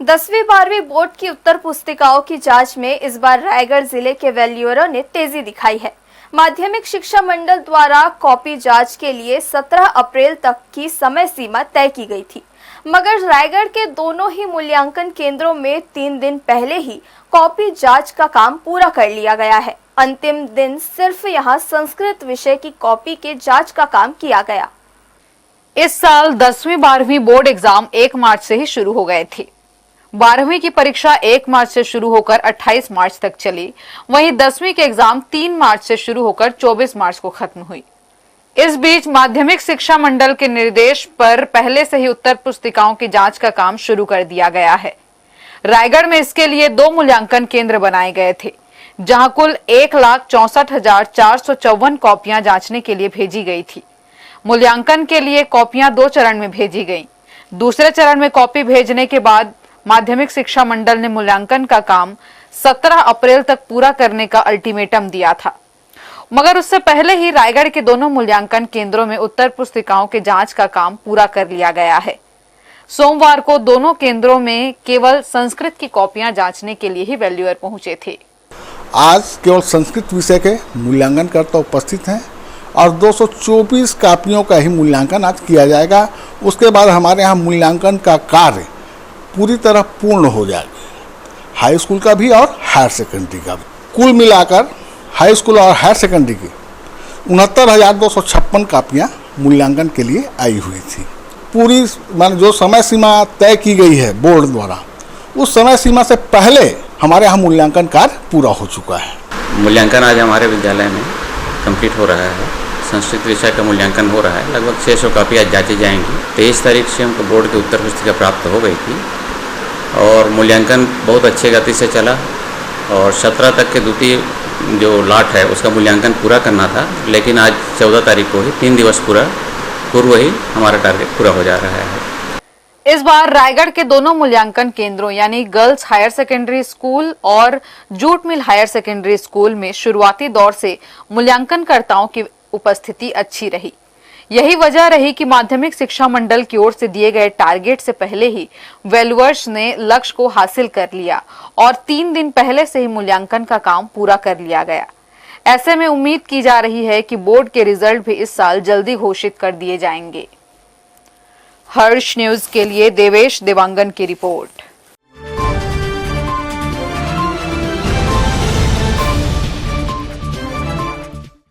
10वीं 12वीं बोर्ड की उत्तर पुस्तिकाओं की जांच में इस बार रायगढ़ जिले के वैल्यूअरों ने तेजी दिखाई है। माध्यमिक शिक्षा मंडल द्वारा कॉपी जांच के लिए 17 अप्रैल तक की समय सीमा तय की गई थी, मगर रायगढ़ के दोनों ही मूल्यांकन केंद्रों में 3 दिन पहले ही कॉपी जांच का काम पूरा कर लिया गया है। अंतिम दिन सिर्फ यहां संस्कृत विषय की कॉपी के जांच का काम किया गया। इस साल 10वीं 12वीं बोर्ड एग्जाम 1 मार्च से ही शुरू हो गए थे। 12वीं की परीक्षा 1 मार्च से शुरू होकर 28 मार्च तक चली, वहीं 10वीं के एग्जाम 3 मार्च से शुरू होकर 24 मार्च को खत्म हुई। इस बीच माध्यमिक शिक्षा मंडल के निर्देश पर पहले से ही उत्तर पुस्तिकाओं की जांच का काम शुरू कर दिया गया है। रायगढ़ में इसके लिए 2 मूल्यांकन केंद्र बनाए गए थे, जहां कुल 1,64,454 कॉपियां जांचने के लिए भेजी गई थी। मूल्यांकन के लिए कॉपियां 2 चरण में भेजी गईं। दूसरे चरण में कॉपी भेजने के बाद माध्यमिक शिक्षा मंडल ने मूल्यांकन का काम 17 अप्रैल तक पूरा करने का अल्टीमेटम दिया था, मगर उससे पहले ही रायगढ़ के दोनों मूल्यांकन केंद्रों में उत्तर पुस्तिकाओं के जांच का काम पूरा कर लिया गया है। सोमवार को दोनों केंद्रों में केवल संस्कृत की कॉपियां जांचने के लिए ही वैल्यूअर पहुंचे थे। आज केवल संस्कृत विषय के मूल्यांकनकर्ता उपस्थित हैं और 224 कॉपियों का ही मूल्यांकन आज किया जाएगा। उसके बाद हमारे यहाँ मूल्यांकन का कार्य पूरी तरह पूर्ण हो जाएगा, हाई स्कूल का भी और हायर सेकेंडरी का भी। कुल मिलाकर हाई स्कूल और हायर सेकेंडरी की 69,256 कॉपियाँ मूल्यांकन के लिए आई हुई थी। पूरी जो समय सीमा तय की गई है बोर्ड द्वारा, उस समय सीमा से पहले हमारे यहाँ मूल्यांकन कार्य पूरा हो चुका है। मूल्यांकन आज हमारे विद्यालय में कंप्लीट हो रहा है। संस्कृत विषय का मूल्यांकन हो रहा है। लगभग 600 कॉपी आज जांची जाएंगी। 23 तारीख से हमको बोर्ड की उत्तर पुस्तिका प्राप्त हो गई थी और मूल्यांकन बहुत अच्छे गति से चला और 17 तक के द्वितीय जो लॉट है उसका मूल्यांकन पूरा करना था, लेकिन आज 14 तारीख को ही 3 दिवस पूर्व ही हमारा टारगेट पूरा हो जा रहा है। इस बार रायगढ़ के दोनों मूल्यांकन केंद्रों यानी गर्ल्स हायर सेकेंडरी स्कूल और jute mill higher secondary school में शुरुआती दौर से मूल्यांकनकर्ताओं की उपस्थिति अच्छी रही। यही वजह रही कि माध्यमिक शिक्षा मंडल की ओर से दिए गए टारगेट से पहले ही वैल्यूअर्स ने लक्ष्य को हासिल कर लिया और 3 दिन पहले से ही मूल्यांकन का काम पूरा कर लिया गया। ऐसे में उम्मीद की जा रही है कि बोर्ड के रिजल्ट भी इस साल जल्दी घोषित कर दिए जाएंगे। हर्ष न्यूज के लिए देवेश देवांगन की रिपोर्ट।